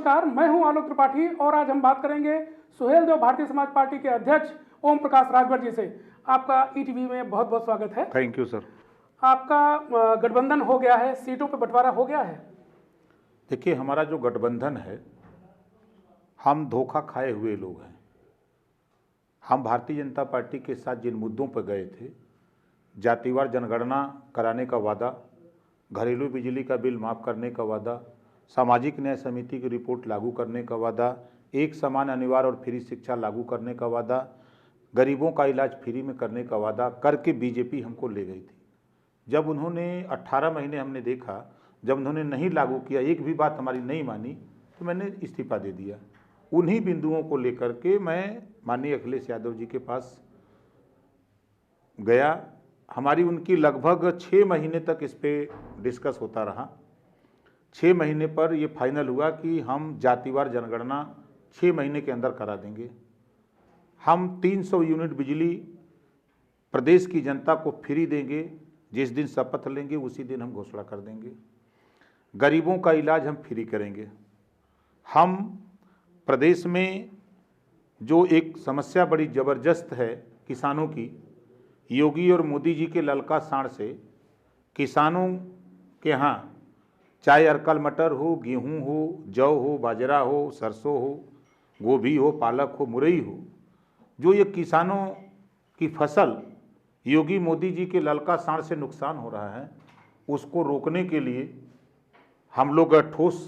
नमस्कार, मैं हूं आलोक त्रिपाठी और आज हम बात करेंगे सुहेल देव भारतीय समाज पार्टी के अध्यक्ष ओम प्रकाश राजभर जी से। आपका ईटीवी में बहुत बहुत स्वागत है। Thank you sir. आपका गठबंधन हो गया है, सीटों पे बंटवारा हो गया है। देखिए, हमारा जो गठबंधन है, हम धोखा खाए हुए लोग हैं। हम भारतीय जनता पार्टी के साथ जिन मुद्दों पर गए थे, जातिवार जनगणना कराने का वादा, घरेलू बिजली का बिल माफ़ करने का वादा, सामाजिक न्याय समिति की रिपोर्ट लागू करने का वादा, एक समान अनिवार्य और फ्री शिक्षा लागू करने का वादा, गरीबों का इलाज फ्री में करने का वादा करके बीजेपी हमको ले गई थी। जब उन्होंने 18 महीने हमने देखा, जब उन्होंने नहीं लागू किया, एक भी बात हमारी नहीं मानी, तो मैंने इस्तीफा दे दिया। उन्हीं बिंदुओं को लेकर के मैं माननीय अखिलेश यादव जी के पास गया। हमारी उनकी लगभग 6 महीने तक इस पर डिस्कस होता रहा। 6 महीने पर यह फाइनल हुआ कि हम जातिवार जनगणना 6 महीने के अंदर करा देंगे। हम 300 यूनिट बिजली प्रदेश की जनता को फ्री देंगे। जिस दिन शपथ लेंगे उसी दिन हम घोषणा कर देंगे। गरीबों का इलाज हम फ्री करेंगे। हम प्रदेश में जो एक समस्या बड़ी ज़बरदस्त है किसानों की, योगी और मोदी जी के ललका साण से किसानों के यहाँ चाहे अरकल मटर हो, गेहूं हो, जौ हो, बाजरा हो, सरसों हो, गोभी हो, पालक हो, मुरई हो, जो ये किसानों की फसल योगी मोदी जी के ललका साण से नुकसान हो रहा है, उसको रोकने के लिए हम लोग ठोस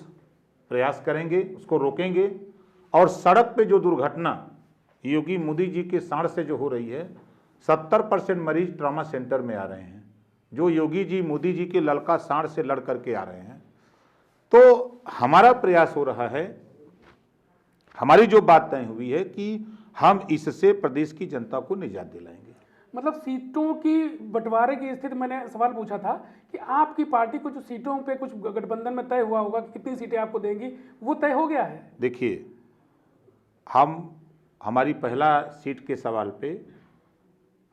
प्रयास करेंगे, उसको रोकेंगे। और सड़क पे जो दुर्घटना योगी मोदी जी के साण से जो हो रही है, 70% मरीज ट्रॉमा सेंटर में आ रहे हैं, जो योगी जी मोदी जी के ललका साण से लड़ करके आ रहे हैं। तो हमारा प्रयास हो रहा है, हमारी जो बात तय हुई है कि हम इससे प्रदेश की जनता को निजात दिलाएंगे। मतलब सीटों की बंटवारे की स्थिति, मैंने सवाल पूछा था कि आपकी पार्टी को जो सीटों पे कुछ गठबंधन में तय हुआ होगा कि कितनी सीटें आपको देंगी, वो तय हो गया है? देखिए, हमारी पहला सीट के सवाल पे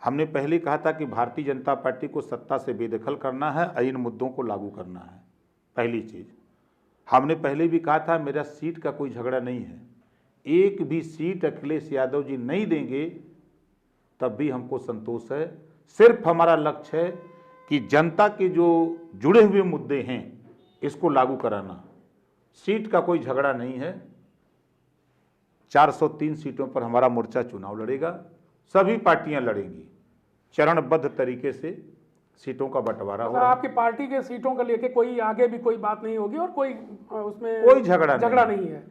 हमने पहले कहा था कि भारतीय जनता पार्टी को सत्ता से बेदखल करना है, इन मुद्दों को लागू करना है। पहली चीज़ हमने पहले भी कहा था, मेरा सीट का कोई झगड़ा नहीं है। एक भी सीट अखिलेश यादव जी नहीं देंगे तब भी हमको संतोष है। सिर्फ हमारा लक्ष्य है कि जनता के जो जुड़े हुए मुद्दे हैं इसको लागू कराना। सीट का कोई झगड़ा नहीं है। 403 सीटों पर हमारा मोर्चा चुनाव लड़ेगा, सभी पार्टियां लड़ेंगी, चरणबद्ध तरीके से सीटों का बंटवारा होगा। आपकी पार्टी के सीटों को लेके कोई आगे भी कोई बात नहीं होगी और कोई उसमें कोई झगड़ा नहीं है।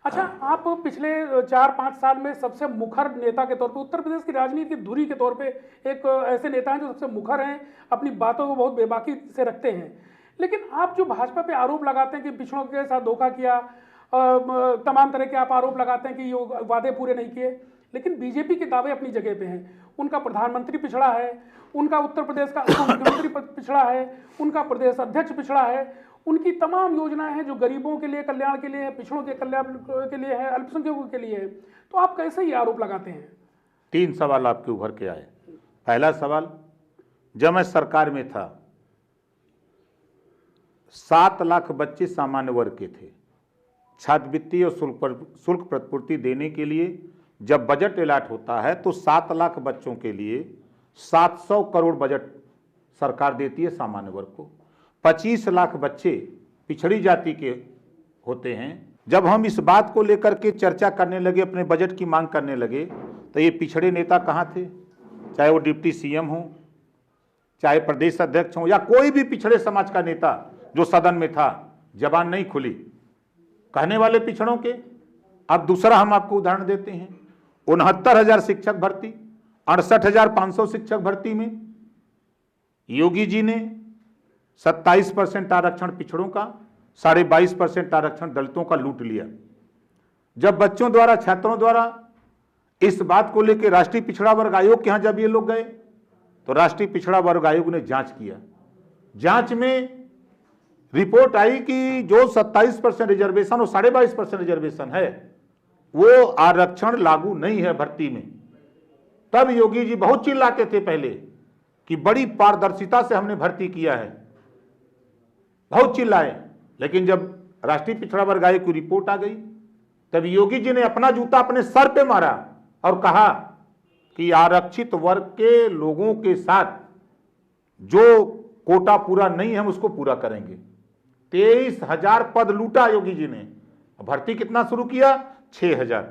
अच्छा, आप पिछले 4-5 साल में सबसे मुखर नेता के तौर पे, उत्तर प्रदेश की राजनीति की धुरी के तौर पे एक ऐसे नेता हैं जो सबसे मुखर हैं, अपनी बातों को बहुत बेबाकी से रखते हैं। लेकिन आप जो भाजपा पे आरोप लगाते हैं कि पिछड़ों के साथ धोखा किया, तमाम तरह के आप आरोप लगाते हैं कि ये वादे पूरे नहीं किए, लेकिन बीजेपी के दावे अपनी जगह पे हैं। उनका प्रधानमंत्री पिछड़ा है, उनका उत्तर प्रदेश का मुख्यमंत्री पिछड़ा है, उनका प्रदेश अध्यक्ष पिछड़ा है, उनकी तमाम योजनाएं हैं जो गरीबों के लिए, कल्याण के लिए है, पिछड़ों के कल्याण के लिए है, अल्पसंख्यकों के लिए है। तो आप कैसे ये आरोप लगाते हैं? 3 सवाल आपके उभर के आए। पहला सवाल, जब मैं सरकार में था 7 लाख बच्चे सामान्य वर्ग के थे। छात्रवृत्ति और शुल्क प्रतिपूर्ति देने के लिए जब बजट अलॉट होता है तो 7 लाख बच्चों के लिए 700 करोड़ बजट सरकार देती है सामान्य वर्ग को। 25 लाख बच्चे पिछड़ी जाति के होते हैं। जब हम इस बात को लेकर के चर्चा करने लगे, अपने बजट की मांग करने लगे, तो ये पिछड़े नेता कहाँ थे? चाहे वो डिप्टी सीएम हो, चाहे प्रदेश अध्यक्ष हो, या कोई भी पिछड़े समाज का नेता जो सदन में था, जबान नहीं खुली कहने वाले पिछड़ों के। अब दूसरा हम आपको उदाहरण देते हैं, 69,000 शिक्षक भर्ती, 68,500 शिक्षक भर्ती में योगी जी ने 27% आरक्षण पिछड़ों का, 22.5% आरक्षण दलितों का लूट लिया। जब बच्चों द्वारा, छात्रों द्वारा इस बात को लेकर राष्ट्रीय पिछड़ा वर्ग आयोग के यहां जब ये लोग गए, तो राष्ट्रीय पिछड़ा वर्ग आयोग ने जांच किया। जांच में रिपोर्ट आई कि जो 27% रिजर्वेशन और 22.5% रिजर्वेशन है, वो आरक्षण लागू नहीं है भर्ती में। तब योगी जी बहुत चिल्लाते थे पहले कि बड़ी पारदर्शिता से हमने भर्ती किया है, बहुत चिल्लाए। लेकिन जब राष्ट्रीय पिछड़ा वर्ग आयोग की रिपोर्ट आ गई, तब योगी जी ने अपना जूता अपने सर पे मारा और कहा कि आरक्षित वर्ग के लोगों के साथ जो कोटा पूरा नहीं है हम उसको पूरा करेंगे। 23,000 पद लूटा योगी जी ने, भर्ती कितना शुरू किया? 6,000।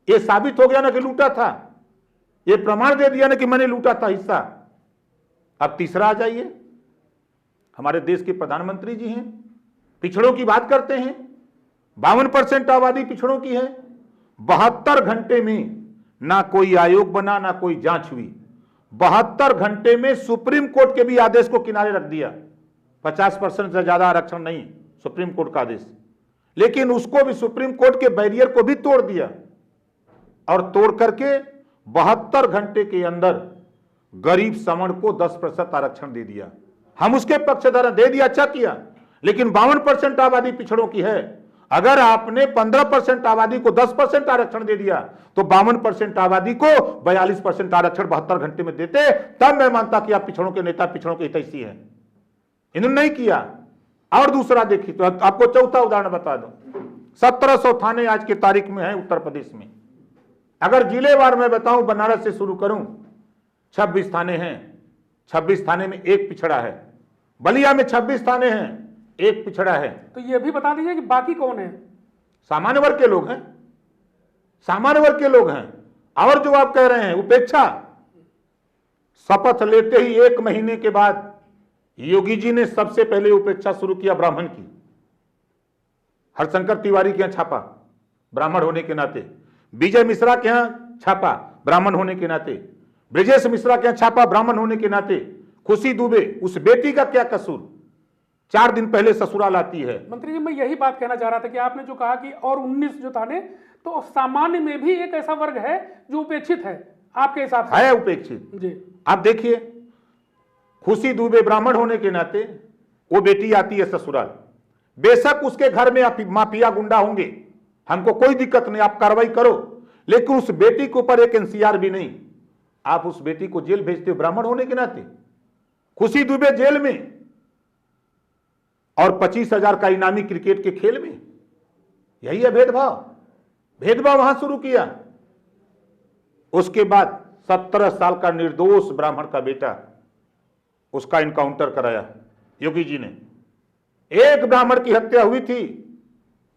ये साबित हो गया ना कि लूटा था, ये प्रमाण दे दिया ना कि मैंने लूटा था हिस्सा। अब तीसरा आ जाइए, हमारे देश के प्रधानमंत्री जी हैं, पिछड़ों की बात करते हैं, 52% आबादी पिछड़ों की है। 72 घंटे में ना कोई आयोग बना ना कोई जांच हुई। 72 घंटे में सुप्रीम कोर्ट के भी आदेश को किनारे रख दिया। 50% से ज्यादा आरक्षण नहीं, सुप्रीम कोर्ट का आदेश, लेकिन उसको भी सुप्रीम कोर्ट के बैरियर को भी तोड़ दिया और तोड़ करके 72 घंटे के अंदर गरीब सवर्ण को 10% आरक्षण दे दिया। हम उसके पक्षधर दे दिया, अच्छा किया, लेकिन 52% आबादी पिछड़ों की है। अगर आपने 15% आबादी को 10% आरक्षण दे दिया तो 52% आबादी को 42% आरक्षण 72 घंटे में देते, तब मैं मानता कि आप पिछड़ों के नेता, पिछड़ों के हितैषी हैं। इन्होंने नहीं किया। और दूसरा देखिए, तो आपको चौथा उदाहरण बता दूं, 1700 थाने आज की तारीख में है उत्तर प्रदेश में। अगर जिलेवार में बताऊं, बनारस से शुरू करूं, 26 थाने हैं, 26 थाने में एक पिछड़ा है। बलिया में 26 थाने हैं, एक पिछड़ा है। तो ये भी बता दीजिए कि बाकी कौन है? सामान्य वर्ग के लोग हैं, सामान्य वर्ग के लोग हैं। और जो आप कह रहे हैं उपेक्षा, शपथ लेते ही 1 महीने के बाद योगी जी ने सबसे पहले उपेक्षा शुरू किया ब्राह्मण की। हरशंकर तिवारी के यहां छापा ब्राह्मण होने के नाते, विजय मिश्रा के यहां छापा ब्राह्मण होने के नाते, ब्रिजेश मिश्रा के यहां छापा ब्राह्मण होने के नाते। खुशी दुबे, उस बेटी का क्या कसूर, 4 दिन पहले ससुराल आती है। मंत्री जी, मैं यही बात कहना चाह रहा था कि आपने जो कहा कि और 19 जो थाने, तो सामान्य में भी एक ऐसा वर्ग है जो उपेक्षित है आपके हिसाब से? है उपेक्षित जी। आप देखिए, खुशी दुबे ब्राह्मण होने के नाते वो बेटी आती है ससुराल, बेशक उसके घर में माफिया गुंडा होंगे, हमको कोई दिक्कत नहीं, आप कार्रवाई करो, लेकिन उस बेटी के ऊपर एक एनसीआर भी नहीं। आप उस बेटी को जेल भेजते हो ब्राह्मण होने के नाते। खुशी दुबे जेल में और 25,000 का इनामी क्रिकेट के खेल में। यही है भेदभाव, भेदभाव वहां शुरू किया। उसके बाद 17 साल का निर्दोष ब्राह्मण का बेटा, उसका इनकाउंटर कराया योगी जी ने। एक ब्राह्मण की हत्या हुई थी,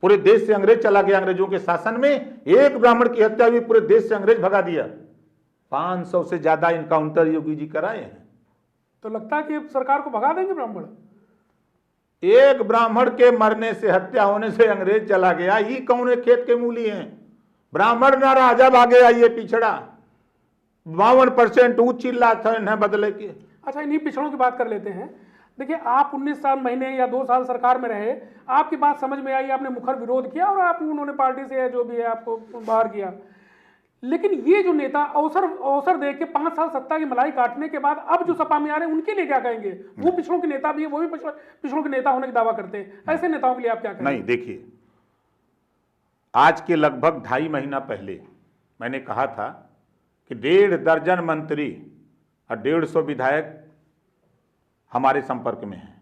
पूरे देश से अंग्रेज चला गया, अंग्रेजों के शासन में एक ब्राह्मण की हत्या हुई, पूरे देश से अंग्रेज भगा दिया। 500 से ज्यादा इनकाउंटर योगी जी कराए हैं। तो लगता है कि सरकार को भगा देंगे ब्राह्मण? एक ब्राह्मण के मरने से, हत्या होने से अंग्रेज चला गया, ये कौन है खेत के मूली हैं? ब्राह्मण ना राजा भागे, आइए पिछड़ा 52% ऊंच चिल्ला था न बदले के। अच्छा, इन्हीं पिछड़ों की बात कर लेते हैं। देखिए, आप 19 साल महीने या 2 साल सरकार में रहे, आपकी बात समझ में आई, आपने मुखर विरोध किया और आप उन्होंने पार्टी से जो भी है आपको बाहर किया। लेकिन ये जो नेता अवसर दे के 5 साल सत्ता की मलाई काटने के बाद अब जो सपा में आ रहे हैं, उनके लिए क्या कहेंगे? वो पिछड़ों के नेता भी है, वो भी पिछड़ों के नेता होने का दावा करते हैं। ऐसे नेताओं के लिए आप क्या कहेंगे? नहीं, देखिए, आज के लगभग 2.5 महीना पहले मैंने कहा था कि 1.5 दर्जन मंत्री और 150 विधायक हमारे संपर्क में हैं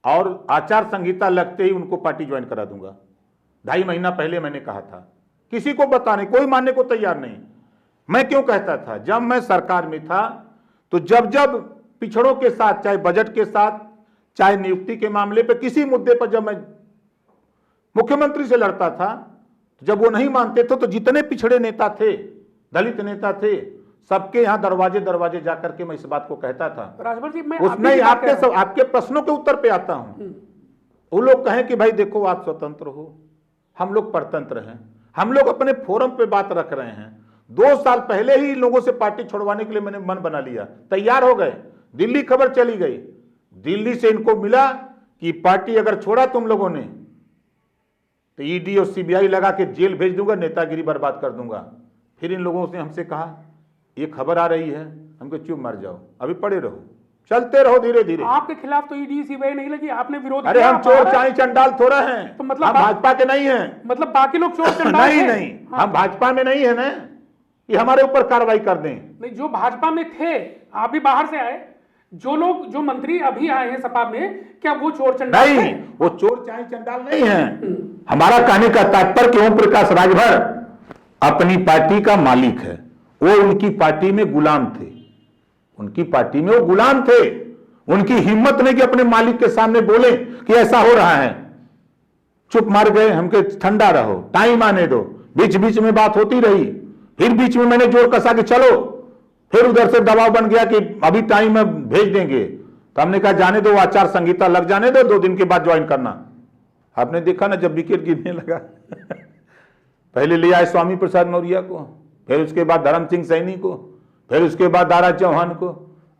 और आचार संहिता लगते ही उनको पार्टी ज्वाइन करा दूंगा। 2.5 महीना पहले मैंने कहा था, किसी को बताने, कोई मानने को तैयार नहीं। मैं क्यों कहता था? जब मैं सरकार में था तो जब जब पिछड़ों के साथ, चाहे बजट के साथ, चाहे नियुक्ति के मामले पे, किसी मुद्दे पर जब मैं मुख्यमंत्री से लड़ता था, तो जब वो नहीं मानते थे तो जितने पिछड़े नेता थे, दलित नेता थे, सबके यहां दरवाजे दरवाजे जाकर के मैं इस बात को कहता था। राजभर जी, मैं उसमें आपके प्रश्नों के उत्तर पे आता हूं। वो लोग कहें कि भाई देखो, आप स्वतंत्र हो, हम लोग परतंत्र हैं, हम लोग अपने फोरम पे बात रख रहे हैं। 2 साल पहले ही लोगों से पार्टी छोड़वाने के लिए मैंने मन बना लिया, तैयार हो गए। दिल्ली खबर चली गई, दिल्ली से इनको मिला कि पार्टी अगर छोड़ा तुम लोगों ने तो ईडी और सीबीआई लगा के जेल भेज दूंगा, नेतागिरी बर्बाद कर दूंगा। फिर इन लोगों से हमसे कहा ये खबर आ रही है, हमको चुप मर जाओ, अभी पड़े रहो, चलते रहो धीरे धीरे। आपके खिलाफ तो ईडी सीबीआई नहीं लगी, आपने विरोध किया। अरे हम चोर चाई चंडाल थोड़ा हैं, तो मतलब हम भाजपा के नहीं हैं। मतलब बाकी लोग चोर चंडाल नहीं नहीं, हम भाजपा में नहीं है ना कि हमारे ऊपर कार्रवाई कर दें। नहीं, जो भाजपा में थे, आप भी बाहर से आए, जो मंत्री अभी आए हैं सपा में, क्या वो चोर चंडाल नहीं, हैं? वो चोर चाहे चंडाल नहीं है। हमारा कहने का तात्पर्य कि ओम प्रकाश राजभर अपनी पार्टी का मालिक है, वो उनकी पार्टी में गुलाम थे, उनकी पार्टी में वो गुलाम थे। उनकी हिम्मत नहीं कि अपने मालिक के सामने बोले कि ऐसा हो रहा है, चुप मार गए, हमके ठंडा रहो, टाइम आने दो। बीच बीच में बात होती रही, फिर बीच में मैंने जोर कसा कि चलो, फिर उधर से दबाव बन गया कि अभी टाइम है, भेज देंगे। तो हमने कहा जाने दो, आचार संहिता लग जाने दो, 2 दिन के बाद ज्वाइन करना। आपने देखा ना, जब विकेट गिरने लगा पहले ले आए स्वामी प्रसाद मौर्य को, फिर उसके बाद धर्म सिंह सैनी को, फिर उसके बाद दारा चौहान को,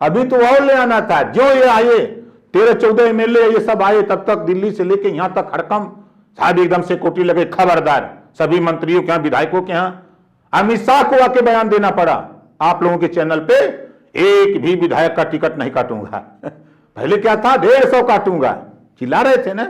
अभी तो और ले आना था। जो ये आए 13-14 एमएलए ये सब आए, तब तक दिल्ली से लेके यहां तक हड़कम साहब एकदम से कोटी लगे, खबरदार सभी मंत्रियों के यहाँ, विधायकों के यहाँ। अमित शाह को आके बयान देना पड़ा, आप लोगों के चैनल पे एक भी विधायक का टिकट नहीं काटूंगा पहले क्या था, 150 काटूंगा, चिल्ला रहे थे ना।